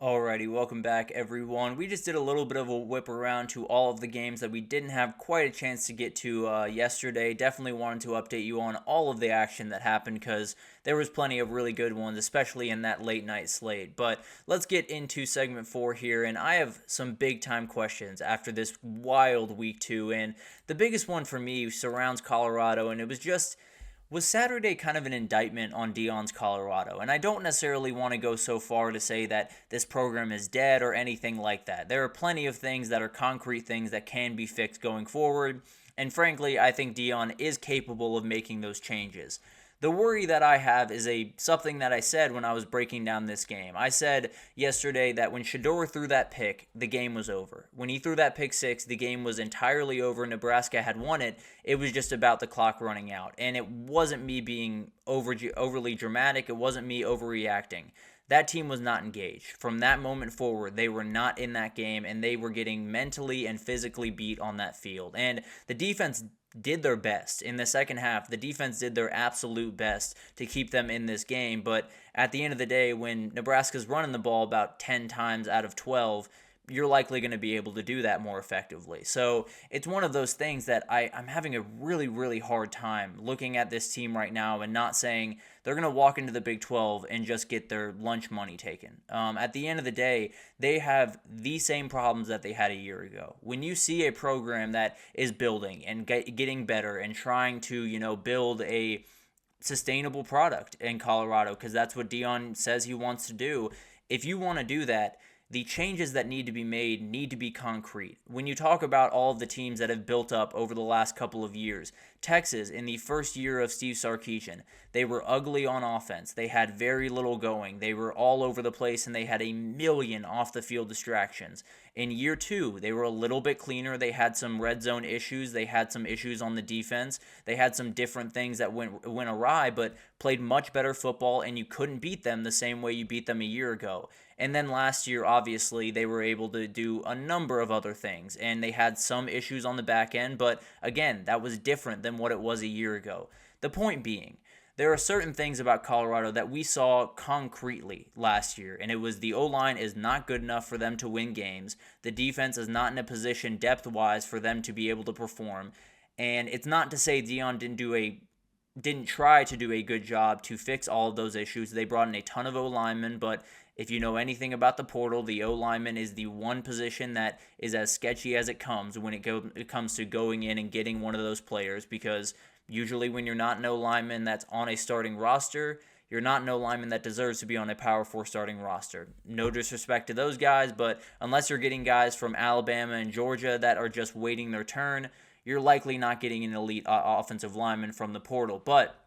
Alrighty, welcome back everyone. We just did a little bit of a whip around to all of the games that we didn't have quite a chance to get to yesterday. Definitely wanted to update you on all of the action that happened because there was plenty of really good ones, especially in that late night slate. But let's get into segment 4 here, and I have some big time questions after this wild week 2. And the biggest one for me surrounds Colorado, and it was Saturday kind of an indictment on Deion's Colorado? And I don't necessarily want to go so far to say that this program is dead or anything like that. There are plenty of things that are concrete things that can be fixed going forward. And frankly, I think Deion is capable of making those changes. The worry that I have is something that I said when I was breaking down this game. I said yesterday that when Shedeur threw that pick, the game was over. When he threw that pick six, the game was entirely over. Nebraska had won it. It was just about the clock running out. And it wasn't me being overly dramatic. It wasn't me overreacting. That team was not engaged. From that moment forward, they were not in that game, and they were getting mentally and physically beat on that field. And the defense did their best in the second half. The defense did their absolute best to keep them in this game, but at the end of the day, when Nebraska's running the ball about 10 times out of 12, you're likely going to be able to do that more effectively. So it's one of those things that I'm having a really, really hard time looking at this team right now and not saying they're going to walk into the Big 12 and just get their lunch money taken. At the end of the day, they have the same problems that they had a year ago. When you see a program that is building and getting better and trying to, build a sustainable product in Colorado, because that's what Deion says he wants to do. If you want to do that, the changes that need to be made need to be concrete. When you talk about all of the teams that have built up over the last couple of years, Texas, in the first year of Steve Sarkisian, they were ugly on offense. They had very little going. They were all over the place, and they had a million off-the-field distractions. In year 2, they were a little bit cleaner. They had some red zone issues. They had some issues on the defense. They had some different things that went awry, but played much better football, and you couldn't beat them the same way you beat them a year ago. And then last year, obviously, they were able to do a number of other things, and they had some issues on the back end, but again, that was different than what it was a year ago. The point being, there are certain things about Colorado that we saw concretely last year, and it was the O-line is not good enough for them to win games. The defense is not in a position depth-wise for them to be able to perform, and it's not to say Deion didn't try to do a good job to fix all of those issues. They brought in a ton of O-linemen, but if you know anything about the portal, the O-lineman is the one position that is as sketchy as it comes when it comes to going in and getting one of those players, because usually when you're not an O-lineman that's on a starting roster, you're not an O-lineman that deserves to be on a Power 4 starting roster. No disrespect to those guys, but unless you're getting guys from Alabama and Georgia that are just waiting their turn, you're likely not getting an elite offensive lineman from the portal. But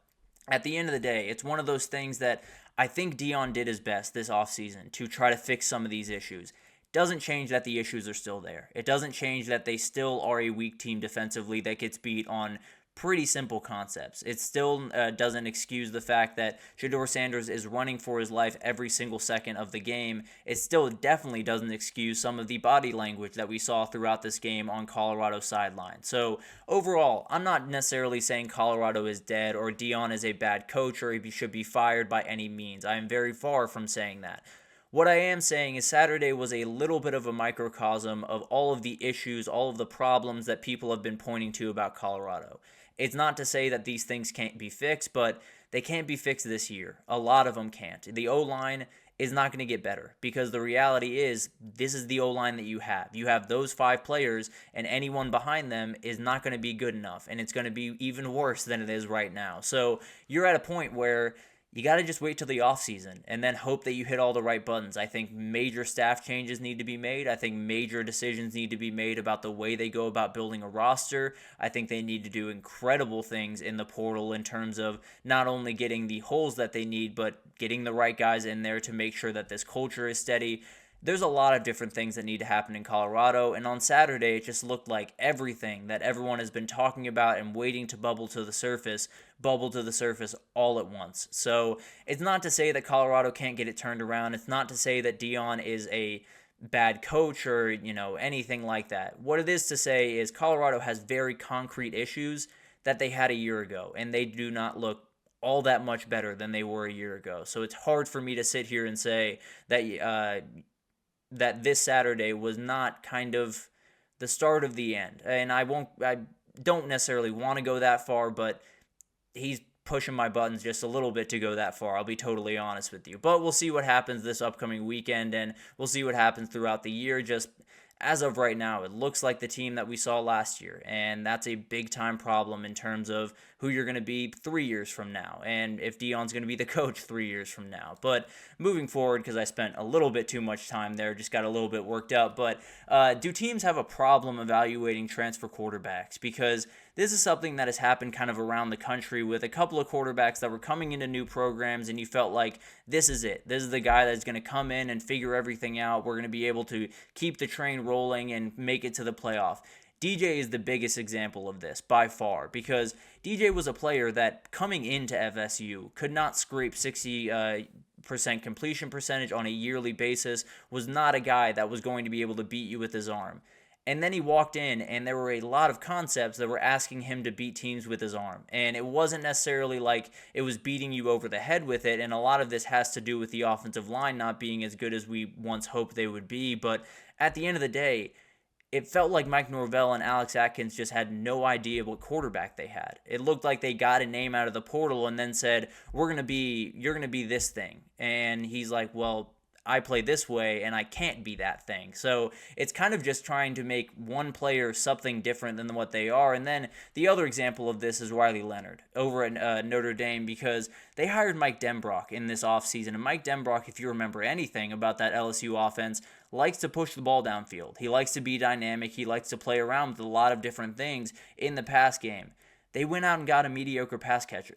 at the end of the day, it's one of those things that I think Deion did his best this offseason to try to fix some of these issues. Doesn't change that the issues are still there. It doesn't change that they still are a weak team defensively that gets beat on pretty simple concepts. It still doesn't excuse the fact that Shedeur Sanders is running for his life every single second of the game. It still definitely doesn't excuse some of the body language that we saw throughout this game on Colorado's sideline. So overall, I'm not necessarily saying Colorado is dead or Deion is a bad coach or he should be fired by any means. I am very far from saying that. What I am saying is Saturday was a little bit of a microcosm of all of the issues, all of the problems that people have been pointing to about Colorado. It's not to say that these things can't be fixed, but they can't be fixed this year. A lot of them can't. The O-line is not going to get better because the reality is this is the O-line that you have. You have those 5 players, and anyone behind them is not going to be good enough, and it's going to be even worse than it is right now. So you're at a point where you got to just wait till the offseason and then hope that you hit all the right buttons. I think major staff changes need to be made. I think major decisions need to be made about the way they go about building a roster. I think they need to do incredible things in the portal in terms of not only getting the holes that they need, but getting the right guys in there to make sure that this culture is steady. There's a lot of different things that need to happen in Colorado, and on Saturday it just looked like everything that everyone has been talking about and waiting to bubble to the surface all at once. So it's not to say that Colorado can't get it turned around. It's not to say that Deion is a bad coach or anything like that. What it is to say is Colorado has very concrete issues that they had a year ago, and they do not look all that much better than they were a year ago. So it's hard for me to sit here and say that that this Saturday was not kind of the start of the end. And I don't necessarily want to go that far, but he's pushing my buttons just a little bit to go that far. I'll be totally honest with you. But we'll see what happens this upcoming weekend, and we'll see what happens throughout the year. Just as of right now, it looks like the team that we saw last year, and that's a big-time problem in terms of who you're going to be 3 years from now, and if Deion's going to be the coach 3 years from now. But moving forward, because I spent a little bit too much time there, just got a little bit worked up, but do teams have a problem evaluating transfer quarterbacks? Because this is something that has happened kind of around the country with a couple of quarterbacks that were coming into new programs, and you felt like this is it. This is the guy that's going to come in and figure everything out. We're going to be able to keep the train rolling and make it to the playoff. DJ is the biggest example of this by far, because DJ was a player that coming into FSU could not scrape 60% completion percentage on a yearly basis, was not a guy that was going to be able to beat you with his arm. And then he walked in, and there were a lot of concepts that were asking him to beat teams with his arm. And it wasn't necessarily like it was beating you over the head with it, and a lot of this has to do with the offensive line not being as good as we once hoped they would be. But at the end of the day, it felt like Mike Norvell and Alex Atkins just had no idea what quarterback they had. It looked like they got a name out of the portal and then said, you're going to be this thing. And he's like, well, I play this way and I can't be that thing. So it's kind of just trying to make one player something different than what they are. And then the other example of this is Riley Leonard over at Notre Dame, because they hired Mike Denbrock in this offseason. And Mike Denbrock, if you remember anything about that LSU offense, likes to push the ball downfield. He likes to be dynamic. He likes to play around with a lot of different things in the pass game. They went out and got a mediocre passer.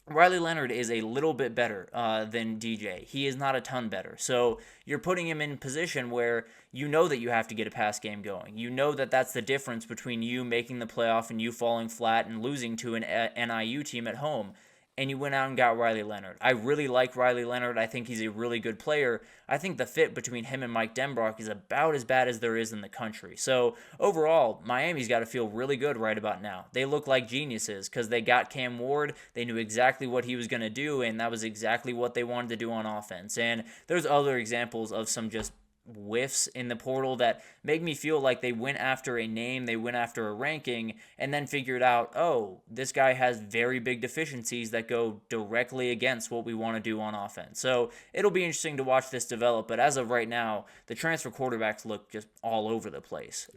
Riley Leonard is a little bit better than DJ. He is not a ton better. So you're putting him in a position where you know that you have to get a pass game going. You know that that's the difference between you making the playoff and you falling flat and losing to an NIU team at home. And you went out and got Riley Leonard. I really like Riley Leonard. I think he's a really good player. I think the fit between him and Mike Denbrock is about as bad as there is in the country. So overall, Miami's got to feel really good right about now. They look like geniuses because they got Cam Ward. They knew exactly what he was going to do, and that was exactly what they wanted to do on offense. And there's other examples of some just whiffs in the portal that make me feel like they went after a name, they went after a ranking, and then figured out, oh, this guy has very big deficiencies that go directly against what we want to do on offense. So it'll be interesting to watch this develop, but as of right now, the transfer quarterbacks look just all over the place.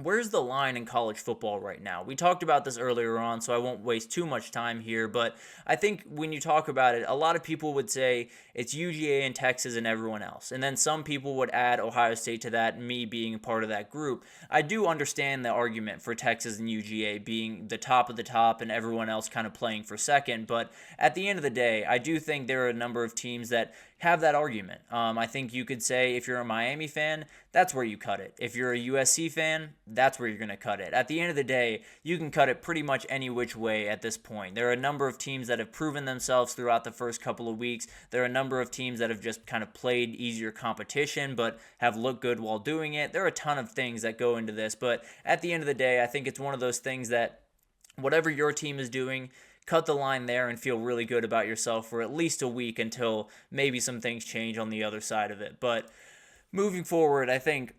Where's the line in college football right now? We talked about this earlier on, so I won't waste too much time here, but I think when you talk about it, a lot of people would say it's UGA and Texas and everyone else. And then some people would add Ohio State to that, me being a part of that group. I do understand the argument for Texas and UGA being the top of the top and everyone else kind of playing for second, but at the end of the day, I do think there are a number of teams that have that argument. I think you could say if you're a Miami fan, that's where you cut it. If you're a USC fan, that's where you're going to cut it. At the end of the day, you can cut it pretty much any which way at this point. There are a number of teams that have proven themselves throughout the first couple of weeks. There are a number of teams that have just kind of played easier competition but have looked good while doing it. There are a ton of things that go into this, but at the end of the day, I think it's one of those things that whatever your team is doing, cut the line there and feel really good about yourself for at least a week until maybe some things change on the other side of it. But moving forward, I think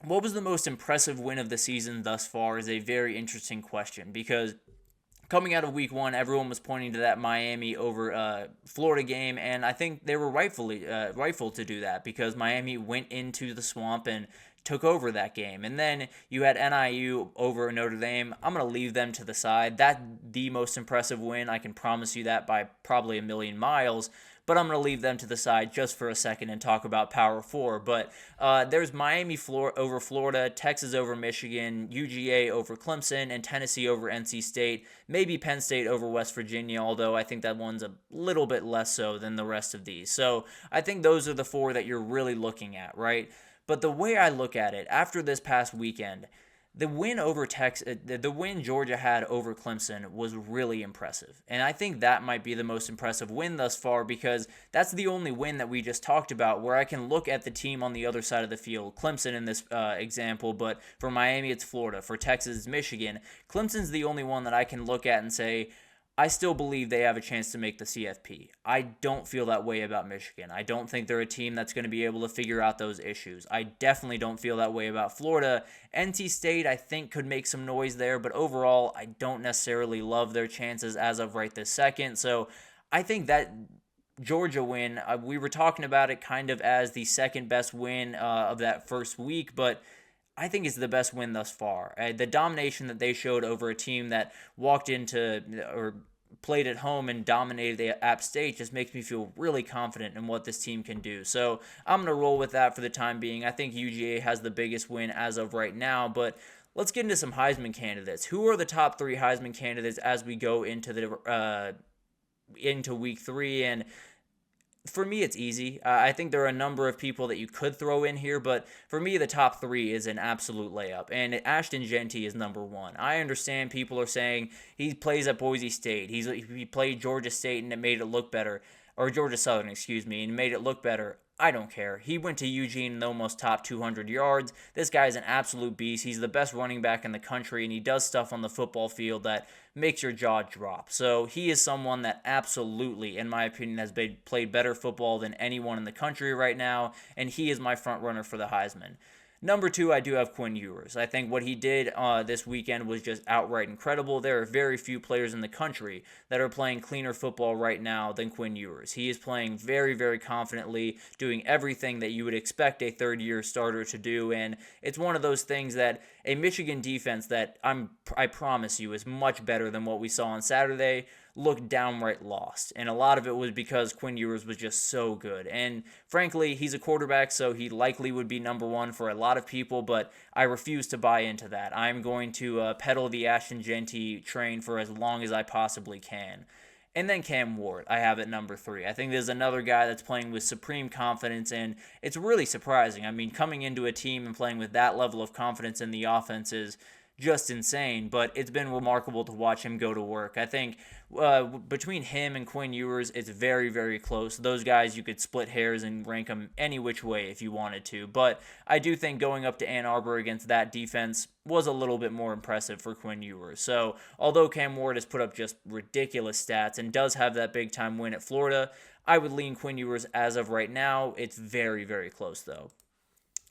what was the most impressive win of the season thus far is a very interesting question, because coming out of week one, everyone was pointing to that Miami over Florida game, and I think they were rightful to do that because Miami went into the swamp and took over that game. And then you had NIU over Notre Dame. I'm going to leave them to the side. That's the most impressive win. I can promise you that by probably a million miles. But I'm going to leave them to the side just for a second and talk about Power 4. But there's Miami over Florida, Texas over Michigan, UGA over Clemson, and Tennessee over NC State. Maybe Penn State over West Virginia, although I think that one's a little bit less so than the rest of these. So I think those are the four that you're really looking at, right? But the way I look at it, after this past weekend, the win Georgia had over Clemson was really impressive. And I think that might be the most impressive win thus far, because that's the only win that we just talked about where I can look at the team on the other side of the field. Clemson in this example, but for Miami it's Florida. For Texas it's Michigan. Clemson's the only one that I can look at and say, I still believe they have a chance to make the CFP. I don't feel that way about Michigan. I don't think they're a team that's going to be able to figure out those issues. I definitely don't feel that way about Florida. NC State, I think, could make some noise there, but overall, I don't necessarily love their chances as of right this second. So I think that Georgia win, we were talking about it kind of as the second best win of that first week, but I think it's the best win thus far. The domination that they showed over a team that walked into or played at home and dominated the App State just makes me feel really confident in what this team can do. So I'm going to roll with that for the time being. I think UGA has the biggest win as of right now, but let's get into some Heisman candidates. Who are the top 3 Heisman candidates as we go into week 3? And for me, it's easy. I think there are a number of people that you could throw in here, but for me, the top 3 is an absolute layup. And Ashton Jeanty is number 1. I understand people are saying he plays at Boise State. He played Georgia State and it made it look better. Or Georgia Southern, excuse me, and made it look better. I don't care. He went to Eugene and almost topped 200 yards. This guy is an absolute beast. He's the best running back in the country, and he does stuff on the football field that makes your jaw drop. So he is someone that absolutely, in my opinion, has played better football than anyone in the country right now, and he is my front runner for the Heisman. Number 2, I do have Quinn Ewers. I think what he did this weekend was just outright incredible. There are very few players in the country that are playing cleaner football right now than Quinn Ewers. He is playing very, very confidently, doing everything that you would expect a third-year starter to do, and it's one of those things that a Michigan defense that I promise you is much better than what we saw on Saturday looked downright lost. And a lot of it was because Quinn Ewers was just so good. And frankly, he's a quarterback, so he likely would be number 1 for a lot of people, but I refuse to buy into that. I'm going to pedal the Ashton Jeanty train for as long as I possibly can. And then Cam Ward, I have at number 3. I think there's another guy that's playing with supreme confidence, and it's really surprising. I mean, coming into a team and playing with that level of confidence in the offense is just insane, but it's been remarkable to watch him go to work. I think between him and Quinn Ewers, it's very, very close. Those guys, you could split hairs and rank them any which way if you wanted to, but I do think going up to Ann Arbor against that defense was a little bit more impressive for Quinn Ewers. So although Cam Ward has put up just ridiculous stats and does have that big-time win at Florida, I would lean Quinn Ewers as of right now. It's very, very close, though.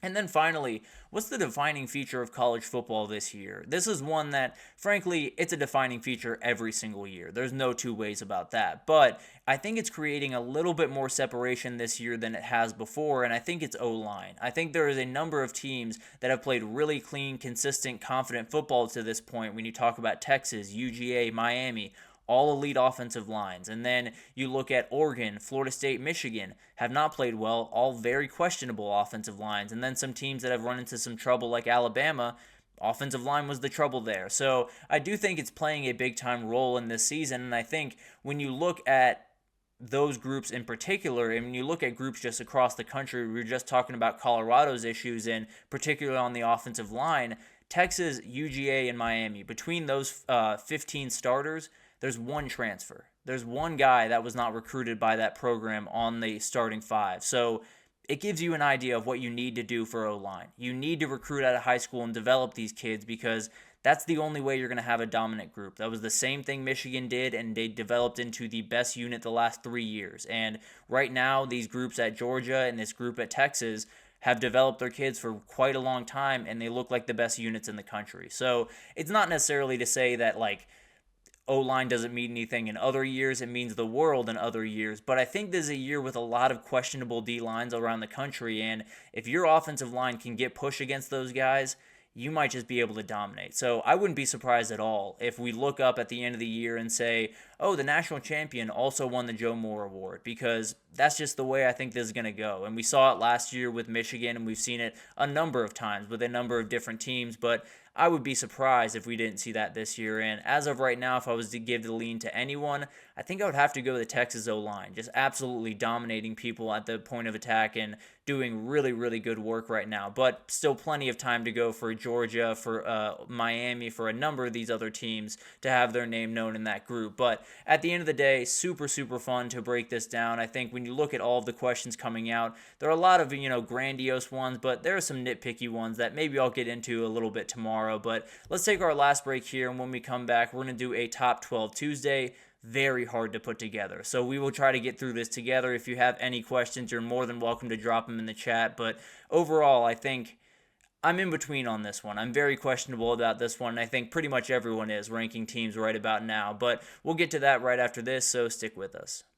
And then finally, what's the defining feature of college football this year? This is one that, frankly, it's a defining feature every single year. There's no two ways about that. But I think it's creating a little bit more separation this year than it has before, and I think it's O-line. I think there is a number of teams that have played really clean, consistent, confident football to this point when you talk about Texas, UGA, Miami, all elite offensive lines. And then you look at Oregon, Florida State, Michigan, have not played well, all very questionable offensive lines. And then some teams that have run into some trouble like Alabama, offensive line was the trouble there. So I do think it's playing a big-time role in this season, and I think when you look at those groups in particular, and when you look at groups just across the country, we were just talking about Colorado's issues, and particularly on the offensive line, Texas, UGA, and Miami, between those 15 starters, there's one transfer. There's one guy that was not recruited by that program on the starting 5. So it gives you an idea of what you need to do for O-line. You need to recruit out of high school and develop these kids because that's the only way you're going to have a dominant group. That was the same thing Michigan did, and they developed into the best unit the last 3 years. And right now, these groups at Georgia and this group at Texas have developed their kids for quite a long time, and they look like the best units in the country. So it's not necessarily to say that, like, O-line doesn't mean anything in other years. It means the world in other years. But I think this is a year with a lot of questionable D-lines around the country. And if your offensive line can get push against those guys, you might just be able to dominate. So I wouldn't be surprised at all if we look up at the end of the year and say, oh, the national champion also won the Joe Moore Award, because that's just the way I think this is going to go. And we saw it last year with Michigan, and we've seen it a number of times with a number of different teams, but I would be surprised if we didn't see that this year. And as of right now, if I was to give the lean to anyone, I think I would have to go the Texas O-line, just absolutely dominating people at the point of attack and doing really, really good work right now. But still plenty of time to go for Georgia, for Miami, for a number of these other teams to have their name known in that group. But at the end of the day, super, super fun to break this down. I think when you look at all of the questions coming out, there are a lot of, grandiose ones, but there are some nitpicky ones that maybe I'll get into a little bit tomorrow. But let's take our last break here, and when we come back, we're going to do a Top 12 Tuesday. very hard to put together. So we will try to get through this together. If you have any questions, you're more than welcome to drop them in the chat. But overall, I think I'm in between on this one. I'm very questionable about this one. I think pretty much everyone is ranking teams right about now. But we'll get to that right after this, so stick with us.